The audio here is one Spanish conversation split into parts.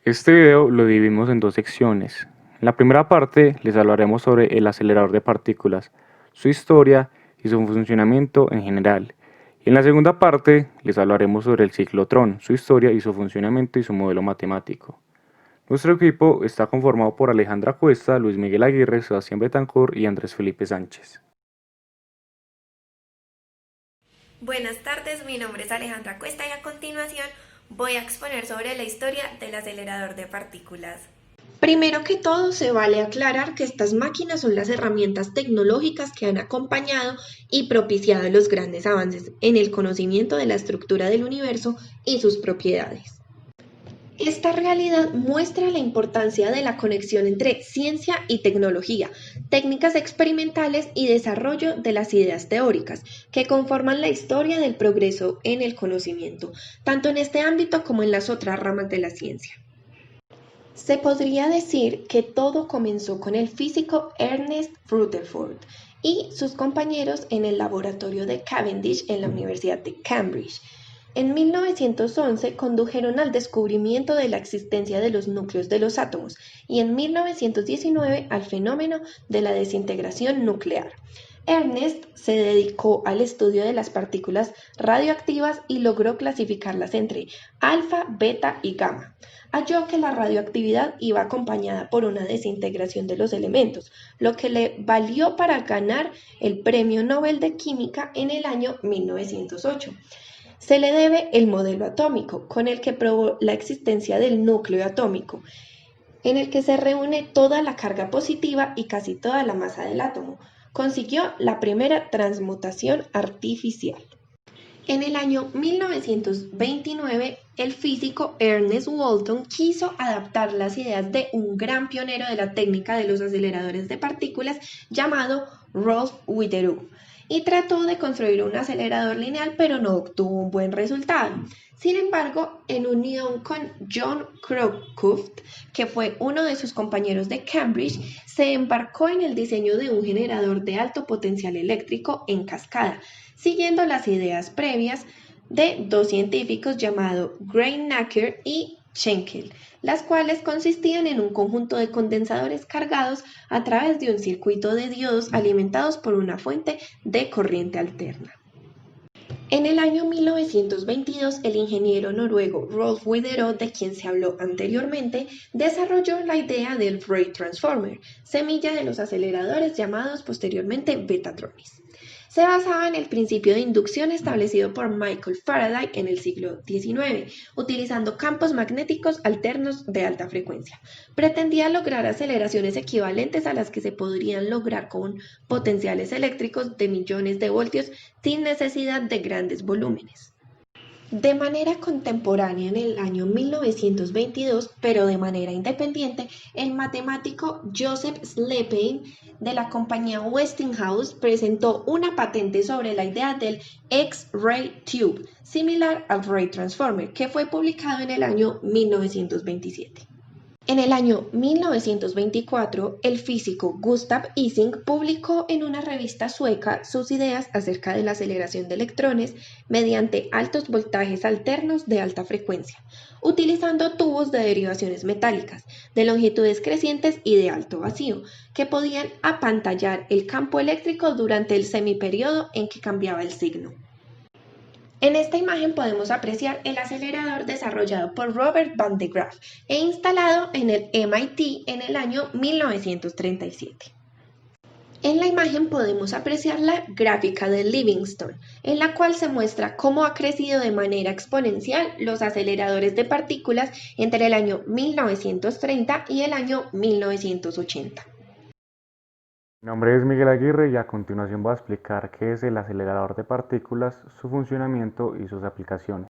Este video lo dividimos en dos secciones. En la primera parte les hablaremos sobre el acelerador de partículas, su historia y su funcionamiento en general. Y en la segunda parte les hablaremos sobre el ciclotrón, su historia y su funcionamiento y su modelo matemático. Nuestro equipo está conformado por Alejandra Cuesta, Luis Miguel Aguirre, Sebastián Betancourt y Andrés Felipe Sánchez. Buenas tardes, mi nombre es Alejandra Cuesta y a continuación voy a exponer sobre la historia del acelerador de partículas. Primero que todo, se vale aclarar que estas máquinas son las herramientas tecnológicas que han acompañado y propiciado los grandes avances en el conocimiento de la estructura del universo y sus propiedades. Esta realidad muestra la importancia de la conexión entre ciencia y tecnología, técnicas experimentales y desarrollo de las ideas teóricas, que conforman la historia del progreso en el conocimiento, tanto en este ámbito como en las otras ramas de la ciencia. Se podría decir que todo comenzó con el físico Ernest Rutherford y sus compañeros en el laboratorio de Cavendish en la Universidad de Cambridge. En 1911 condujeron al descubrimiento de la existencia de los núcleos de los átomos y en 1919 al fenómeno de la desintegración nuclear. Ernest se dedicó al estudio de las partículas radioactivas y logró clasificarlas entre alfa, beta y gamma. Halló que la radioactividad iba acompañada por una desintegración de los elementos, lo que le valió para ganar el Premio Nobel de Química en el año 1908. Se le debe el modelo atómico, con el que probó la existencia del núcleo atómico, en el que se reúne toda la carga positiva y casi toda la masa del átomo. Consiguió la primera transmutación artificial. En el año 1929, el físico Ernest Walton quiso adaptar las ideas de un gran pionero de la técnica de los aceleradores de partículas llamado Rolf Witherow y trató de construir un acelerador lineal, pero no obtuvo un buen resultado. Sin embargo, en unión con John Crooked, que fue uno de sus compañeros de Cambridge, se embarcó en el diseño de un generador de alto potencial eléctrico en cascada, siguiendo las ideas previas de dos científicos llamados Greinacher y Schenkel, las cuales consistían en un conjunto de condensadores cargados a través de un circuito de diodos alimentados por una fuente de corriente alterna. En el año 1922, el ingeniero noruego Rolf Widerøe, de quien se habló anteriormente, desarrolló la idea del Rate Transformer, semilla de los aceleradores llamados posteriormente betatrones. Se basaba en el principio de inducción establecido por Michael Faraday en el siglo XIX, utilizando campos magnéticos alternos de alta frecuencia. Pretendía lograr aceleraciones equivalentes a las que se podrían lograr con potenciales eléctricos de millones de voltios sin necesidad de grandes volúmenes. De manera contemporánea, en el año 1922, pero de manera independiente, el matemático Joseph Slepian de la compañía Westinghouse presentó una patente sobre la idea del X-ray tube, similar al Ray Transformer, que fue publicado en el año 1927. En el año 1924, el físico Gustav Ising publicó en una revista sueca sus ideas acerca de la aceleración de electrones mediante altos voltajes alternos de alta frecuencia, utilizando tubos de derivaciones metálicas, de longitudes crecientes y de alto vacío, que podían apantallar el campo eléctrico durante el semiperiodo en que cambiaba el signo. En esta imagen podemos apreciar el acelerador desarrollado por Robert van de Graaff e instalado en el MIT en el año 1937. En la imagen podemos apreciar la gráfica de Livingston, en la cual se muestra cómo ha crecido de manera exponencial los aceleradores de partículas entre el año 1930 y el año 1980. Mi nombre es Miguel Aguirre y a continuación voy a explicar qué es el acelerador de partículas, su funcionamiento y sus aplicaciones.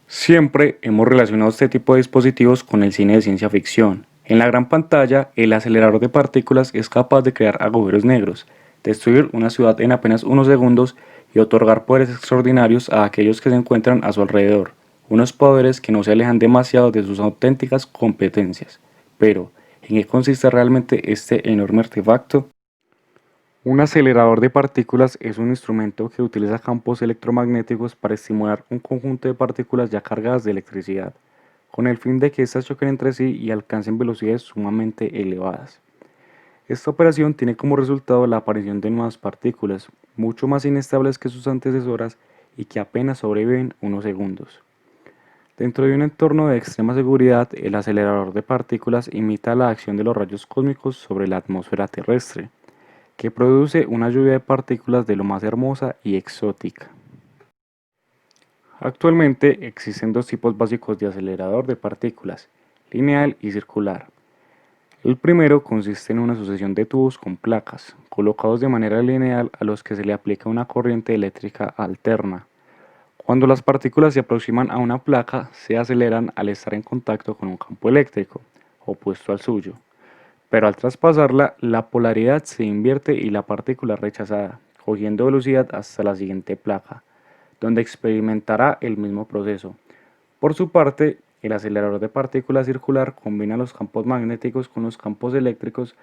Siempre hemos relacionado este tipo de dispositivos con el cine de ciencia ficción. En la gran pantalla, el acelerador de partículas es capaz de crear agujeros negros, destruir una ciudad en apenas unos segundos y otorgar poderes extraordinarios a aquellos que se encuentran a su alrededor, unos poderes que no se alejan demasiado de sus auténticas competencias. Pero, ¿en qué consiste realmente este enorme artefacto? Un acelerador de partículas es un instrumento que utiliza campos electromagnéticos para estimular un conjunto de partículas ya cargadas de electricidad. con el fin de que éstas choquen entre sí y alcancen velocidades sumamente elevadas. Esta operación tiene como resultado la aparición de nuevas partículas, mucho más inestables que sus antecesoras y que apenas sobreviven unos segundos. Dentro de un entorno de extrema seguridad, el acelerador de partículas imita la acción de los rayos cósmicos sobre la atmósfera terrestre, que produce una lluvia de partículas de lo más hermosa y exótica. Actualmente existen dos tipos básicos de acelerador de partículas, lineal y circular. El primero consiste en una sucesión de tubos con placas, colocados de manera lineal a los que se le aplica una corriente eléctrica alterna. Cuando las partículas se aproximan a una placa, se aceleran al estar en contacto con un campo eléctrico, opuesto al suyo. Pero al traspasarla, la polaridad se invierte y la partícula es rechazada, cogiendo velocidad hasta la siguiente placa, donde experimentará el mismo proceso. Por su parte, el acelerador de partículas circular combina los campos magnéticos con los campos eléctricos,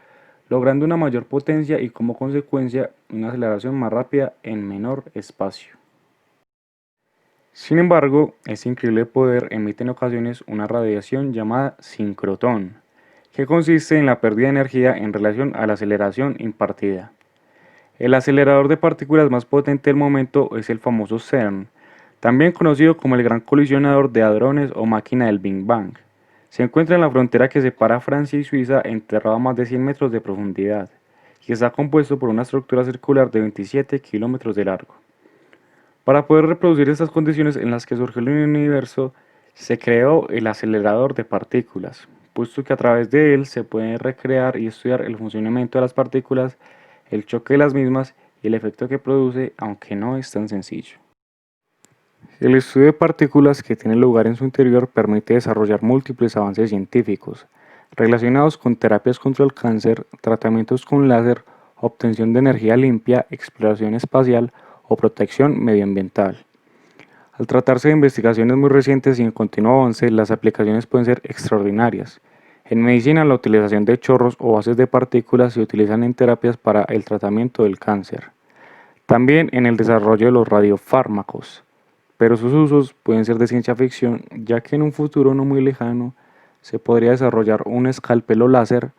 logrando una mayor potencia y como consecuencia una aceleración más rápida en menor espacio. Sin embargo, este increíble poder emite en ocasiones una radiación llamada sincrotrón, que consiste en la pérdida de energía en relación a la aceleración impartida. El acelerador de partículas más potente del momento es el famoso CERN, también conocido como el Gran Colisionador de Hadrones o Máquina del Big Bang. Se encuentra en la frontera que separa Francia y Suiza, enterrado a más de 100 metros de profundidad, y está compuesto por una estructura circular de 27 kilómetros de largo. Para poder reproducir estas condiciones en las que surgió el universo, se creó el acelerador de partículas, puesto que a través de él se puede recrear y estudiar el funcionamiento de las partículas, el choque de las mismas y el efecto que produce, aunque no es tan sencillo. El estudio de partículas que tiene lugar en su interior permite desarrollar múltiples avances científicos relacionados con terapias contra el cáncer, tratamientos con láser, obtención de energía limpia, exploración espacial o protección medioambiental. Al tratarse de investigaciones muy recientes y en continuo avance, las aplicaciones pueden ser extraordinarias. En medicina, la utilización de chorros o bases de partículas se utilizan en terapias para el tratamiento del cáncer. También en el desarrollo de los radiofármacos, pero sus usos pueden ser de ciencia ficción, ya que en un futuro no muy lejano se podría desarrollar un escalpelo láser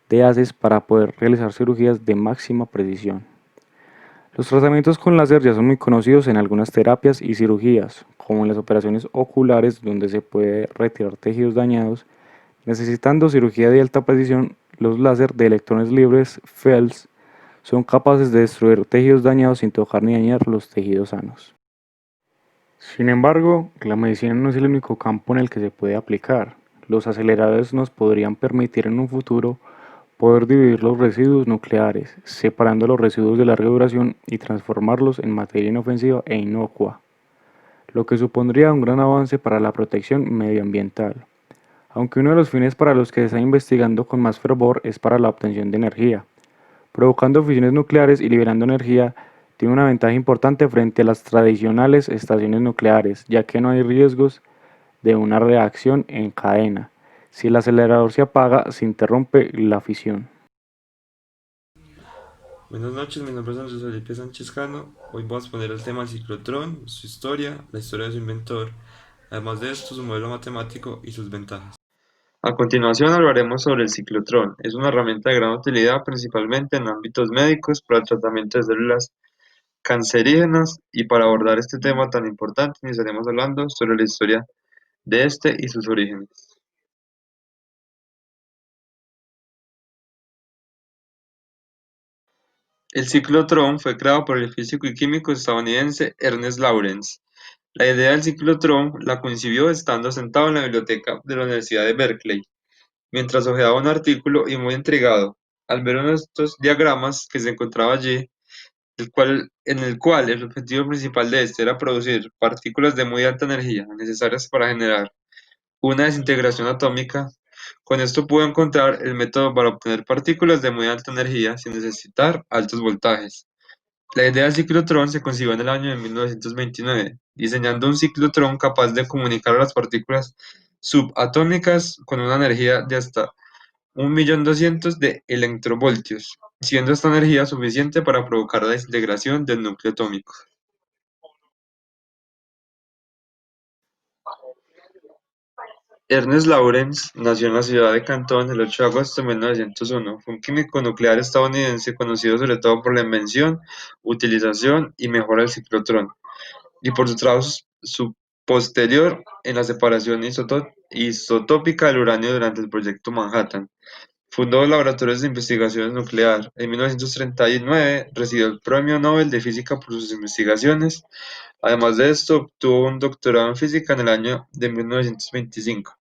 de haces para poder realizar cirugías de máxima precisión. Los tratamientos con láser ya son muy conocidos en algunas terapias y cirugías, como en las operaciones oculares donde se puede retirar tejidos dañados. Necesitando cirugía de alta precisión, los láser de electrones libres FELS son capaces de destruir tejidos dañados sin tocar ni dañar los tejidos sanos. Sin embargo, la medicina no es el único campo en el que se puede aplicar. Los aceleradores nos podrían permitir en un futuro poder dividir los residuos nucleares, separando los residuos de larga duración y transformarlos en materia inofensiva e inocua, lo que supondría un gran avance para la protección medioambiental. Aunque uno de los fines para los que se está investigando con más fervor es para la obtención de energía, provocando fusiones nucleares y liberando energía, tiene una ventaja importante frente a las tradicionales estaciones nucleares, ya que no hay riesgos de una reacción en cadena. Si el acelerador se apaga, se interrumpe la fisión. Buenas noches, mi nombre es José Felipe Sánchez Cano. Hoy voy a exponer el tema del ciclotrón, su historia, la historia de su inventor, además de esto, su modelo matemático y sus ventajas. A continuación hablaremos sobre el ciclotrón. Es una herramienta de gran utilidad principalmente en ámbitos médicos para el tratamiento de células cancerígenas, y para abordar este tema tan importante iniciaremos hablando sobre la historia de este y sus orígenes. El ciclotrón fue creado por el físico y químico estadounidense Ernest Lawrence. La idea del ciclotrón la concibió estando sentado en la biblioteca de la Universidad de Berkeley, mientras hojeaba un artículo y muy intrigado, al ver uno de estos diagramas que se encontraba allí, en el cual el objetivo principal de este era producir partículas de muy alta energía necesarias para generar una desintegración atómica. Con esto pudo encontrar el método para obtener partículas de muy alta energía sin necesitar altos voltajes. La idea del ciclotrón se concibió en el año de 1929, diseñando un ciclotrón capaz de comunicar a las partículas subatómicas con una energía de hasta 1.200.000 de electronvoltios, siendo esta energía suficiente para provocar la desintegración del núcleo atómico. Ernest Lawrence nació en la ciudad de Canton el 8 de agosto de 1901. Fue un químico nuclear estadounidense conocido sobre todo por la invención, utilización y mejora del ciclotrón, y por su trabajo su posterior en la separación isotópica del uranio durante el proyecto Manhattan. Fundó laboratorios de investigación nuclear. En 1939 recibió el Premio Nobel de Física por sus investigaciones. Además de esto, obtuvo un doctorado en física en el año de 1925.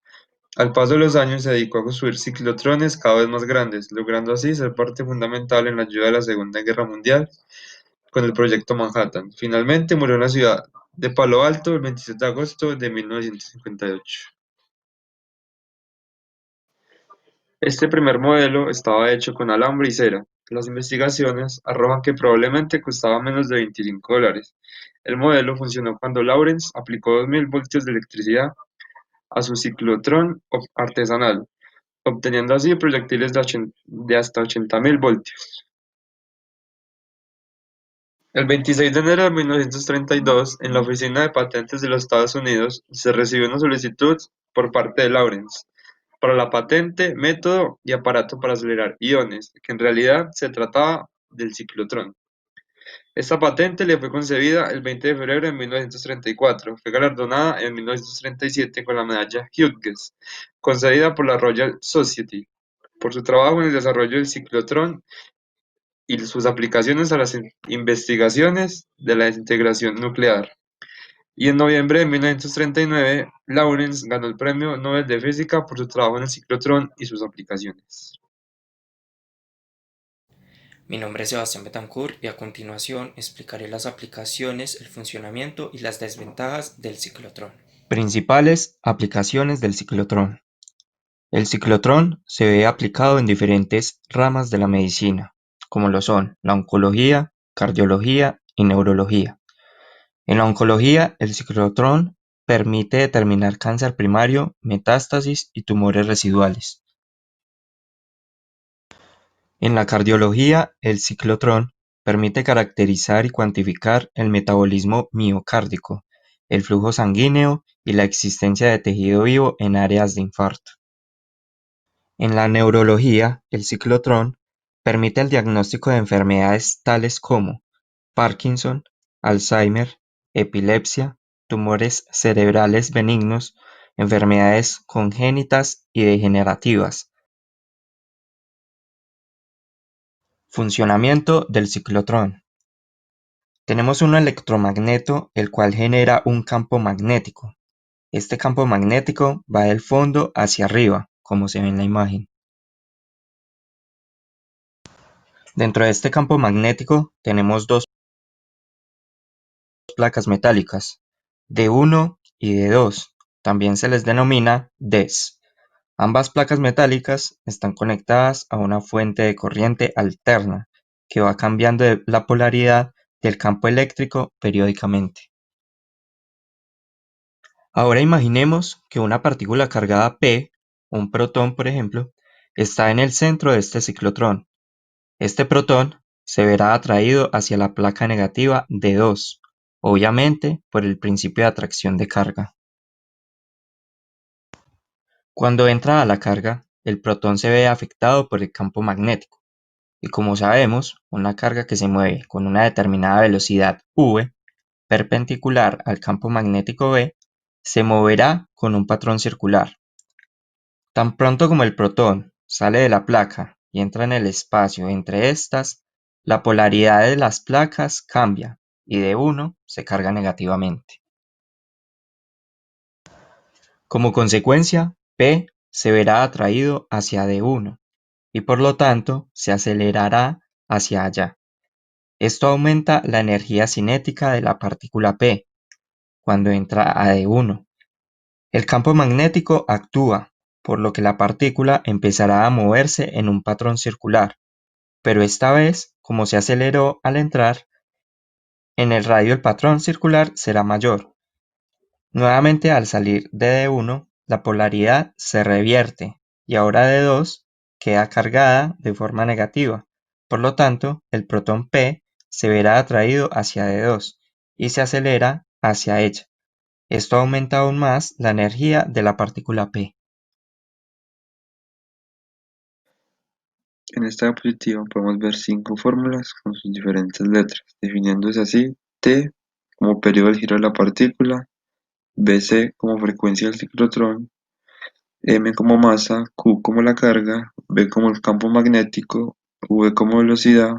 Al paso de los años se dedicó a construir ciclotrones cada vez más grandes, logrando así ser parte fundamental en la ayuda de la Segunda Guerra Mundial con el proyecto Manhattan. Finalmente murió en la ciudad de Palo Alto el 27 de agosto de 1958. Este primer modelo estaba hecho con alambre y cera. Las investigaciones arrojan que probablemente costaba menos de $25. El modelo funcionó cuando Lawrence aplicó 2000 voltios de electricidad a su ciclotrón artesanal, obteniendo así proyectiles de hasta 80.000 voltios. El 26 de enero de 1932, en la Oficina de Patentes de los Estados Unidos, se recibió una solicitud por parte de Lawrence para la patente, método y aparato para acelerar iones, que en realidad se trataba del ciclotrón. Esta patente le fue concedida el 20 de febrero de 1934. Fue galardonada en 1937 con la medalla Hughes, concedida por la Royal Society, por su trabajo en el desarrollo del ciclotrón y sus aplicaciones a las investigaciones de la desintegración nuclear. Y en noviembre de 1939, Lawrence ganó el Premio Nobel de Física por su trabajo en el ciclotrón y sus aplicaciones. Mi nombre es Sebastián Betancourt y a continuación explicaré las aplicaciones, el funcionamiento y las desventajas del ciclotrón. Principales aplicaciones del ciclotrón. El ciclotrón se ve aplicado en diferentes ramas de la medicina, como lo son la oncología, cardiología y neurología. En la oncología, el ciclotrón permite determinar cáncer primario, metástasis y tumores residuales. En la cardiología, el ciclotrón permite caracterizar y cuantificar el metabolismo miocárdico, el flujo sanguíneo y la existencia de tejido vivo en áreas de infarto. En la neurología, el ciclotrón permite el diagnóstico de enfermedades tales como Parkinson, Alzheimer, epilepsia, tumores cerebrales benignos, enfermedades congénitas y degenerativas. Funcionamiento del ciclotrón. Tenemos un electromagneto el cual genera un campo magnético. Este campo magnético va del fondo hacia arriba, como se ve en la imagen. Dentro de este campo magnético tenemos dos placas metálicas, D1 y D2, también se les denomina DES. Ambas placas metálicas están conectadas a una fuente de corriente alterna que va cambiando la polaridad del campo eléctrico periódicamente. Ahora imaginemos que una partícula cargada P, un protón por ejemplo, está en el centro de este ciclotrón. Este protón se verá atraído hacia la placa negativa D2, obviamente por el principio de atracción de carga. Cuando entra a la carga, el protón se ve afectado por el campo magnético, y como sabemos, una carga que se mueve con una determinada velocidad v, perpendicular al campo magnético B, se moverá con un patrón circular. Tan pronto como el protón sale de la placa y entra en el espacio entre estas, la polaridad de las placas cambia y D1 se carga negativamente. Como consecuencia, P se verá atraído hacia D1 y por lo tanto se acelerará hacia allá. Esto aumenta la energía cinética de la partícula P cuando entra a D1. El campo magnético actúa, por lo que la partícula empezará a moverse en un patrón circular, pero esta vez, como se aceleró al entrar, en el radio el patrón circular será mayor. Nuevamente al salir de D1, la polaridad se revierte y ahora D2 queda cargada de forma negativa. Por lo tanto, el protón P se verá atraído hacia D2 y se acelera hacia ella. Esto aumenta aún más la energía de la partícula P. En esta diapositiva podemos ver 5 fórmulas con sus diferentes letras, definiéndose así T como periodo del giro de la partícula, Bc como frecuencia del ciclotrón, m como masa, q como la carga, b como el campo magnético, v como velocidad,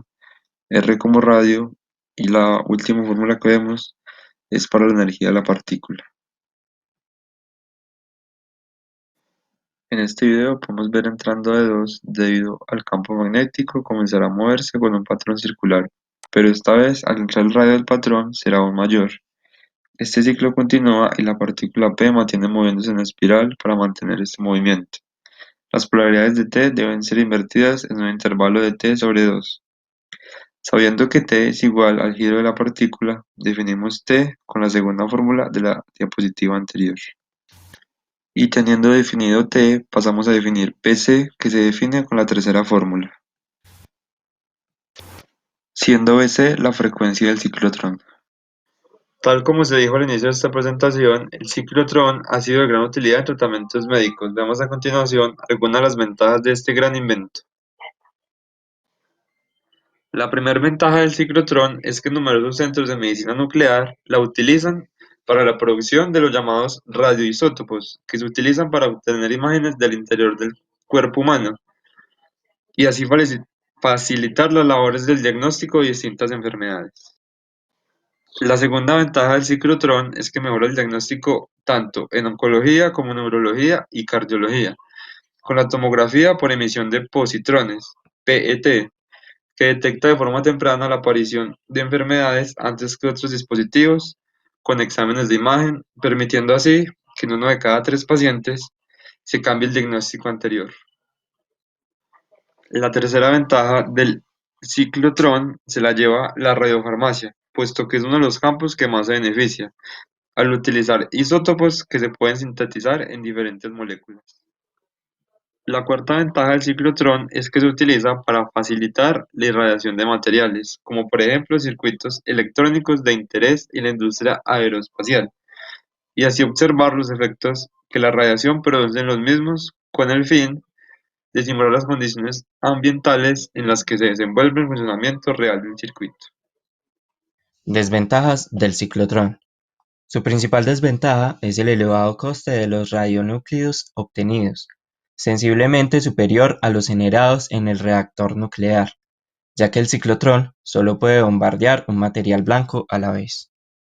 r como radio y la última fórmula que vemos es para la energía de la partícula. En este video podemos ver entrando a E2 debido al campo magnético comenzará a moverse con un patrón circular, pero esta vez al entrar el radio del patrón será aún mayor. Este ciclo continúa y la partícula P mantiene moviéndose en espiral para mantener este movimiento. Las polaridades de T deben ser invertidas en un intervalo de T sobre 2. Sabiendo que T es igual al giro de la partícula, definimos T con la segunda fórmula de la diapositiva anterior. Y teniendo definido T, pasamos a definir Pc, que se define con la tercera fórmula, siendo Bc la frecuencia del ciclotrón. Tal como se dijo al inicio de esta presentación, el ciclotrón ha sido de gran utilidad en tratamientos médicos. Veamos a continuación algunas de las ventajas de este gran invento. La primera ventaja del ciclotrón es que numerosos centros de medicina nuclear la utilizan para la producción de los llamados radioisótopos, que se utilizan para obtener imágenes del interior del cuerpo humano y así facilitar las labores del diagnóstico de distintas enfermedades. La segunda ventaja del ciclotrón es que mejora el diagnóstico tanto en oncología como neurología y cardiología, con la tomografía por emisión de positrones, PET, que detecta de forma temprana la aparición de enfermedades antes que otros dispositivos con exámenes de imagen, permitiendo así que en 1 de cada 3 pacientes se cambie el diagnóstico anterior. La tercera ventaja del ciclotrón se la lleva la radiofarmacia, puesto que es uno de los campos que más se beneficia, al utilizar isótopos que se pueden sintetizar en diferentes moléculas. La cuarta ventaja del ciclotrón es que se utiliza para facilitar la irradiación de materiales, como por ejemplo circuitos electrónicos de interés en la industria aeroespacial, y así observar los efectos que la radiación produce en los mismos con el fin de simular las condiciones ambientales en las que se desenvuelve el funcionamiento real del circuito. Desventajas del ciclotrón. Su principal desventaja es el elevado coste de los radionúclidos obtenidos, sensiblemente superior a los generados en el reactor nuclear, ya que el ciclotrón solo puede bombardear un material blanco a la vez.